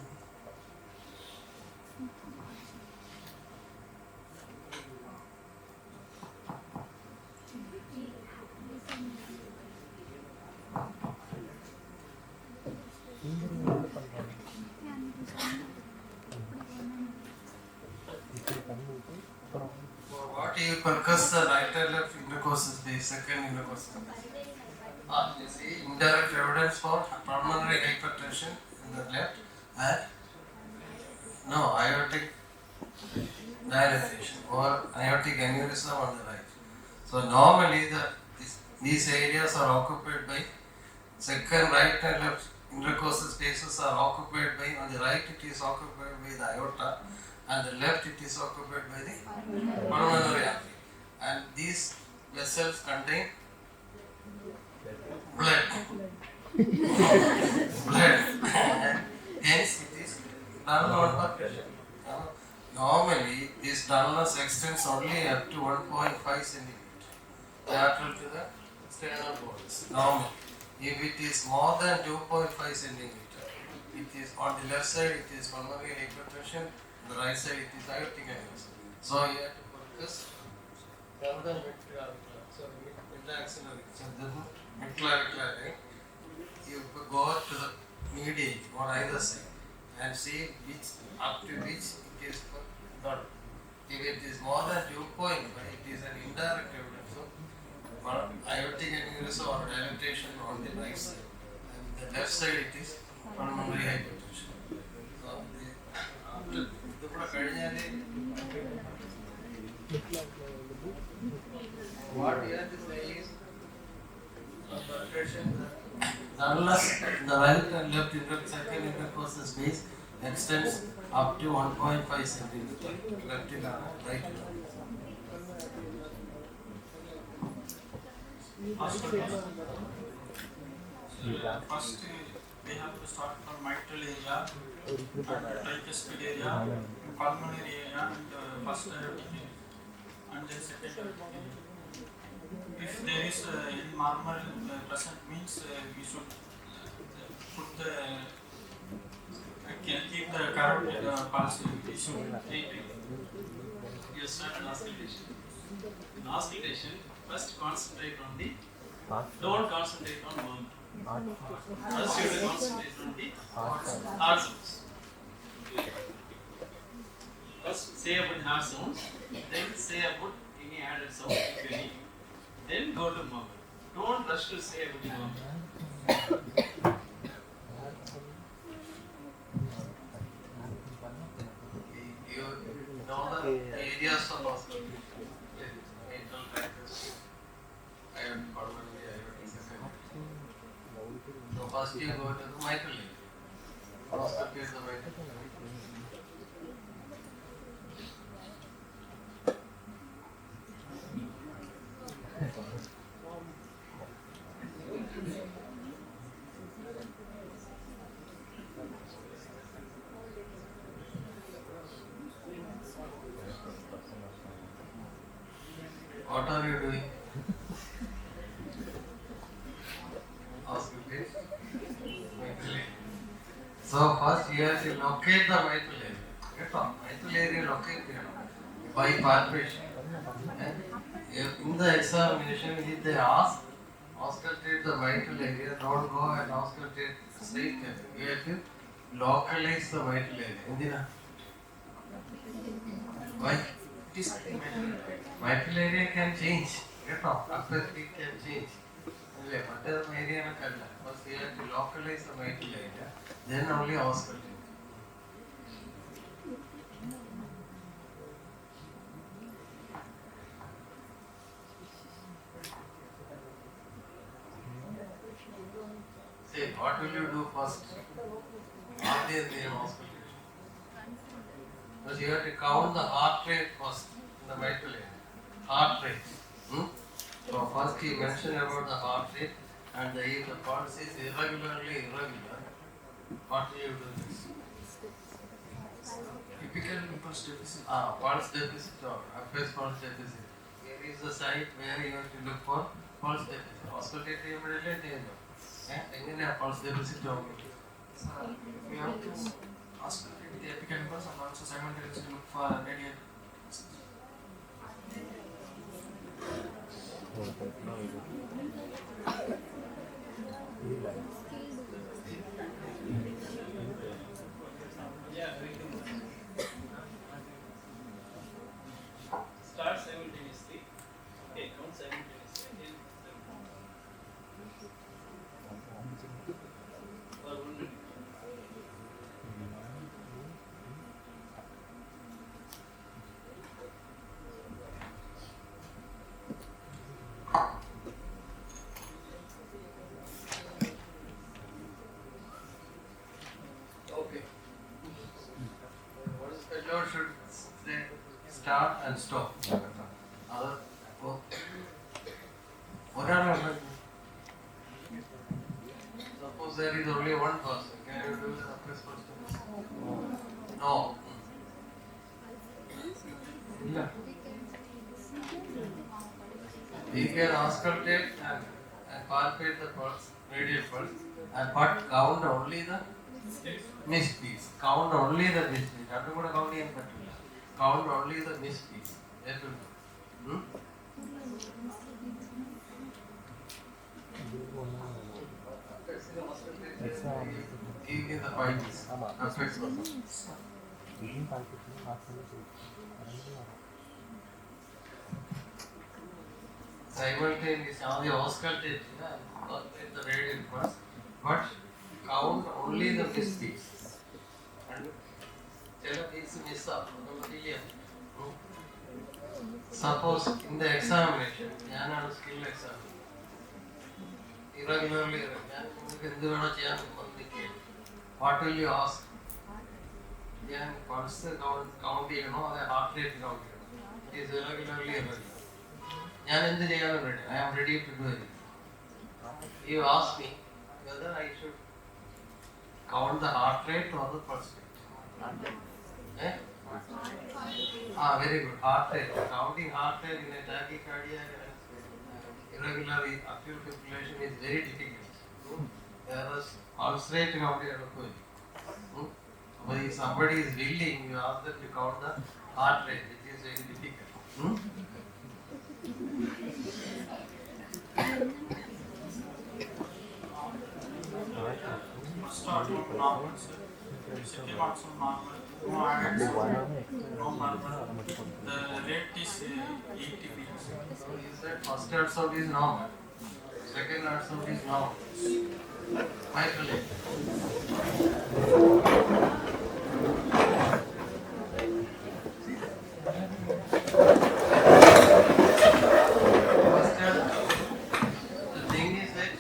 What you percuss the right and left intercostal space, second intercostal space. You see indirect evidence for pulmonary hypertension in the left and aortic dilatation or aortic aneurysm on the right. So normally these areas are occupied by second, right and left intercostal spaces are occupied by, on the right it is occupied by the aorta and the left it is occupied by the pulmonary artery. And these vessels contain blood. Hence it is dull percussion. Normally this dullness extends only up to 1.5 centimeter lateral to the sternal walls. Normally, if it is more than 2.5 centimeter, it is on the left side it is pulmonary hypertension, on the right side it is aortic aneurysm. So you have to focus on the mid-axillary. So the mid-clavicular line, you go to the median on either side and see up to which it is done. If it is more than 2.5, it is an indirect evidence of aortic aneurysm or dilatation on the right side. And the left side it is pulmonary hypertension. So what we have to say is dullness in the right and left second intercostal space extends up to 1.5 centimeter. Left in right. First, we have to start from mitral area, and tricuspid area, pulmonary area, and first aortic area, and then second aortic area. if there is any normal present means we should put the keep the carotid pulse. We should You start an auscultation. In auscultation, first concentrate on the, don't concentrate on murmur. First you have to concentrate on the hard sounds. First say about hard sounds, then say about any added sound if any, then go to murmur. Don't rush to say about the murmur. You know the areas of hospital. Mental practice. Iron pulmonary, aortic secondary. So first you go to the mitral area. Auscultate the mitral area. What are you doing? Auscultate. Mitral area. So first you have to locate the mitral area. Get on. Mitral area locate by palpation. And in the examination, if they ask, auscultate the mitral area, don't go and auscultate straight area. You have to localize the mitral area. Indira? Why? It is Mitral area can change. Get off. After it can change. But the area first you have to localize the mitral area, then only auscultate. Say, what will you do first? After the auscultation. Because you have to count the heart rate first in the mitral area. Heart rate. So first he mentioned about the heart rate, and if the pulse is irregular, what will you do this? typical impulse deficit. Pulse deficit or phase pulse deficit. Here is the site where you have to look for pulse deficit. Auscultate immediately. Engine pulse deficit. So we have to auscultate the apical impulse and also simultaneously look for radial. Yeah, very good. Start simultaneously. Okay, count simultaneously. Again, for 1 minute. Okay. What is fellow should say start and stop. Other suppose there is only one person. Can you do the first person? No. Yeah. You can auscultate and palpate the pulse, radial pulse, but count only the missed piece. Count only the missed piece. Count only the missed piece. That will do. Give me the 5 piece. Perfect. Simultaneously, all the auscultate the radial pulse, but count only the missed piece. And tell a piece miss up. Suppose in the examination, skill exam, irregularly, what will you ask? Pulse count, the heart rate count. It is irregularly irregular. I am ready to do it. You ask me whether I should count the heart rate or the pulse rate. Very good. Heart rate. Counting heart rate in a tachycardia irregular atrial fibrillation is very difficult. There is ulcerate nobody but if somebody is willing, you ask them to count the heart rate, which is very difficult. Start from normal, sir. Second also normal. No ads, no murmur. The rate is 80 beats. So you said first heart sound is normal, second heart sound is normal. Mitral age. First heart, the thing is that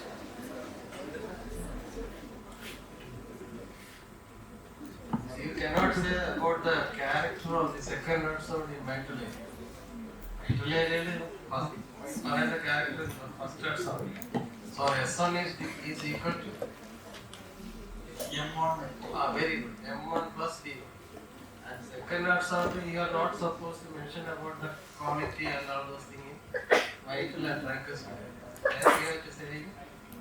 you cannot say about the character of the second heart sound in mitral age. Mitral age is first, the character is first heart sound. So S1 is equal to M1. very good. M1 plus D1. And second heart sound you are not supposed to mention about the quality and all those things in mitral and tricuspid. There we have to say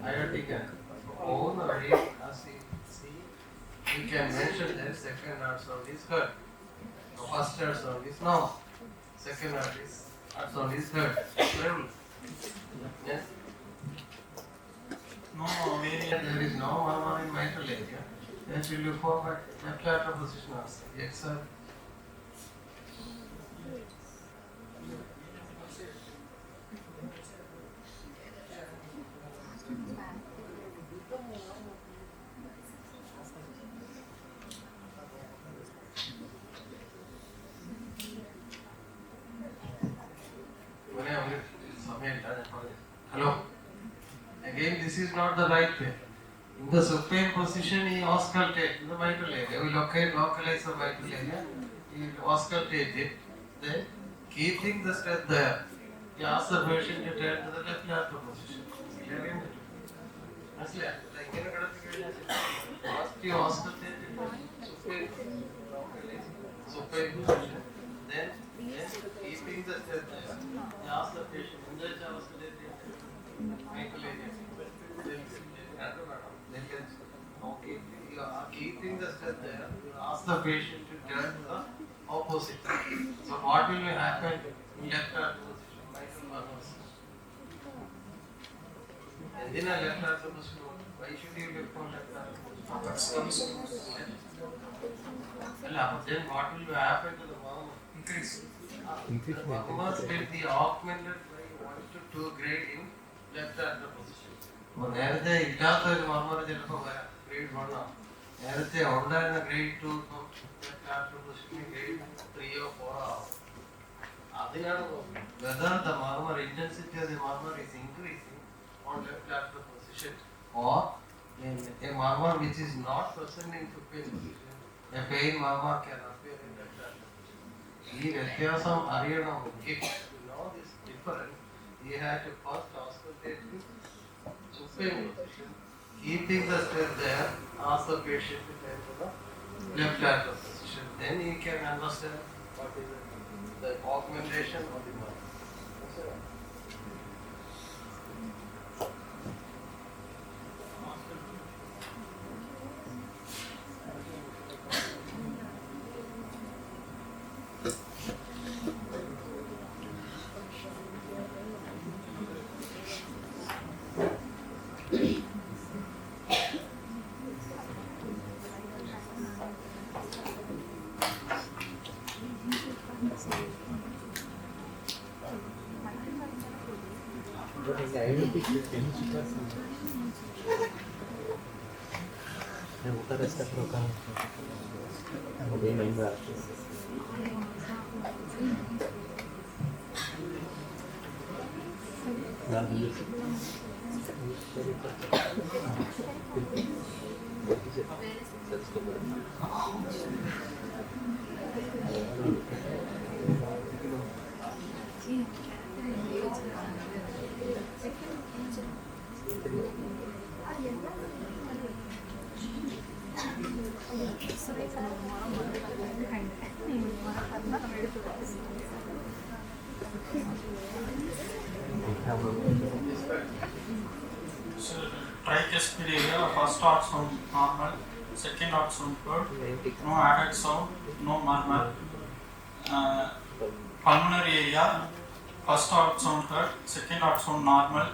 aortic angle. All the way as you see, you can mention that second heart sound is heard. The first heart sound is normal. Second heart sound is heard. Yes. No, very. There is no murmur in mitral area. Then will you form a left lateral position also? Yes, sir. Hello. Again, this is not the right way. In the supine position, he auscultate the mitral area. We localize the mitral area. He auscultate it. Then, keeping the stress there, he asks the patient to turn to the left lateral position. First, you auscultate it. Supine position. Then, keeping the stress there, he asks the patient to auscultate it. Mitral area. Okay, you are keeping the stress there. You ask the patient to turn to the opposite. So what will happen in left heart position? Mitral valve. And then a left heart position. Why should you look for left heart position? Then what will happen to the valve? Increase. The valve will be augmented by 1 to 2 grade in left heart position. നേരത്തെ ഇല്ലാത്തൊരു മർമ്മർ ചിലപ്പോൾ വരാം grade 1 ആണ് നേരത്തെ ഉണ്ടായിരുന്ന grade 2 grade 3 or 4 ആവും അതിനാണ് whether the murmur intensity of the murmur is increasing on left lateral position or a murmur which is not present in supine position, a pain murmur can appear in left lateral position. ഈ വ്യത്യാസം അറിയണമെങ്കിൽ to know this difference you have to first auscultate supine position, keeping the stress there, ask the patient to turn to the left lateral position. Then you can understand what is the augmentation of the murmur. tricuspid area, first heart sound normal, second heart sound heard, no added sound, no murmur. Pulmonary area, first heart sound heard, second heart sound normal,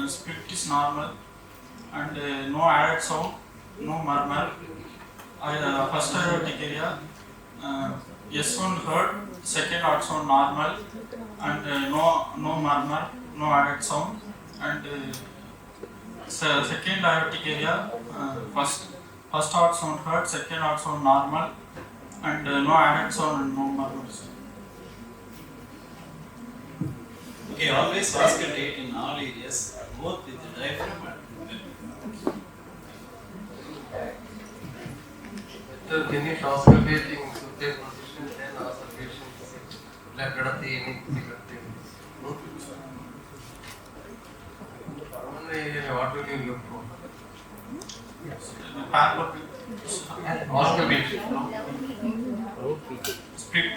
split is normal, and no added sound, no murmur. First aortic area, S1 heard, second heart sound normal, and no murmur, no added sound, and second aortic area, first heart sound heard, second heart sound normal, and no added sound and no murmurs. Okay, always auscultate in all areas, both with the diaphragm and To finish auscultating supine position, then auscultation, anything. What will you look for? Auscultation. Split,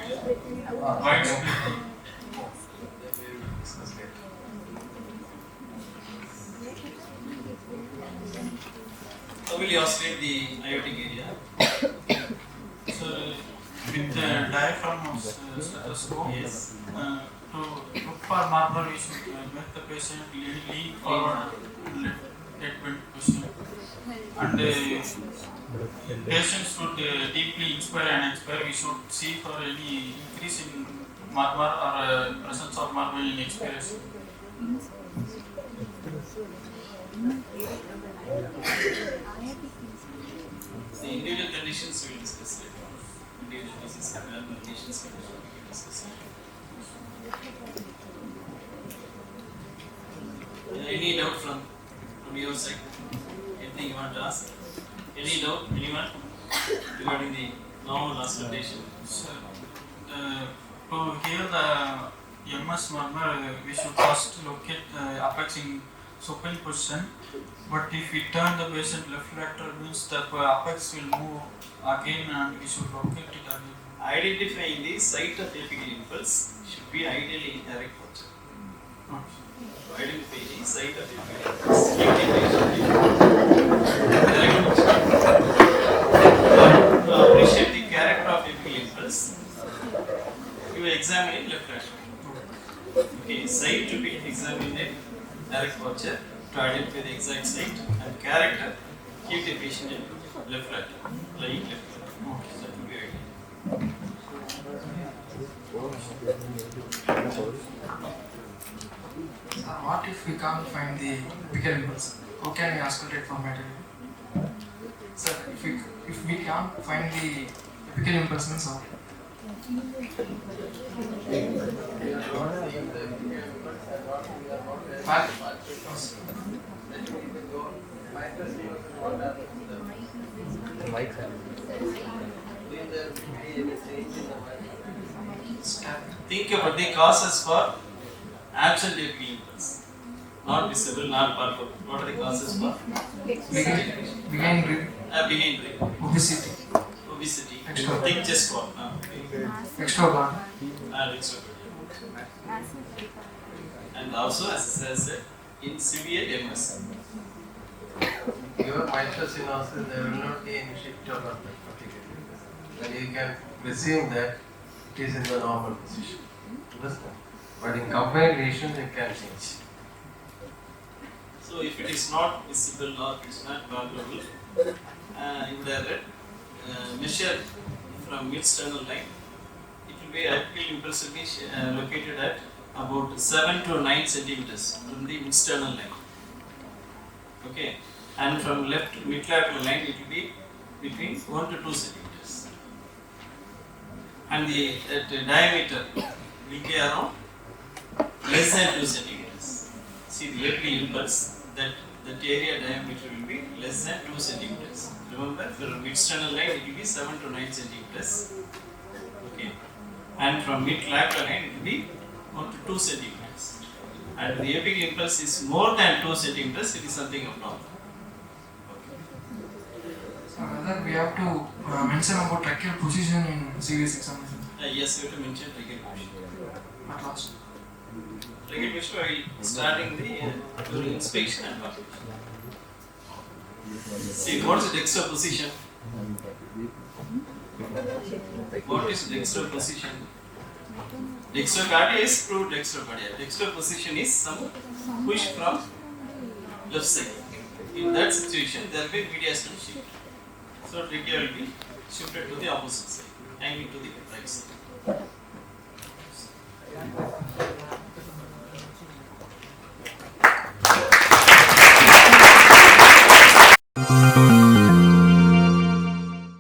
wide split. How will you auscultate the aortic area? So, with the diaphragm of stethoscope, Yes. To look for murmur, we should make the patient lean forward and let head bend position. And patients should deeply inspire and expire. We should see for any increase in murmur or presence of murmur in expiration. The individual conditions we will discuss later on. Individual disease conditions we will discuss later. Any doubt from your side? Anything you want to ask? Any doubt, anyone, regarding the normal auscultation? So, to hear the MS murmur, we should first locate the apex in supine position. But if we turn the patient left lateral, means the apex will move again and we should locate it again. Identifying the site of apical impulse should be ideally in direct posture. To identify the site of apical impulse, direct posture. To appreciate the character of apical impulse, you examine in left lateral. Okay, site to be examined in direct posture to identify the exact site and character. Keep the patient in left lateral, lying left lateral. Okay, that will be ideal. What if we can't find the apical impulse? How can we auscultate from material? Sir, if we can't find the apical impulse, then so Think about the causes for absent apical impulse. Not visible, not palpable. What are the causes for? behind Behind obesity, obesity. Extra. Think chest wall. extrovert, And also, as I said, in severe MS. Your mitral stenosis, there will not be any shift of particular. Then you can presume that it is in the normal position. Understand? But in combined lesions, it can change. So, if it is not visible or it is not palpable, in the measure from mid-sternal line, it will be apical impulse will be located at about 7 to 9 centimeters from the mid-sternal line. Okay, and from left to mid-lateral line, it will be between 1 to 2 centimeters. And the diameter will be around less than 2 centimeters. See the apical impulse, that area diameter will be less than 2 centimeters. Remember, from mid-sternal line, it will be 7 to 9 centimeters. Okay, and from mid-lateral line, it will be 1 to 2 centimeters. And the apical impulse is more than 2 centimeters, it is something abnormal. so whether we have to mention about tracheal position in CVS examination Yes, you have to mention tracheal position. at last. Tracheal position while starting the during inspection and palpation. See, what is dexter position? What is dexter position? Dextrocardia is true dextrocardia. Dexter position is some push from left side. In that situation, there will be mediastinal shift. So trachea will be shifted to the opposite side, hanging to the right side.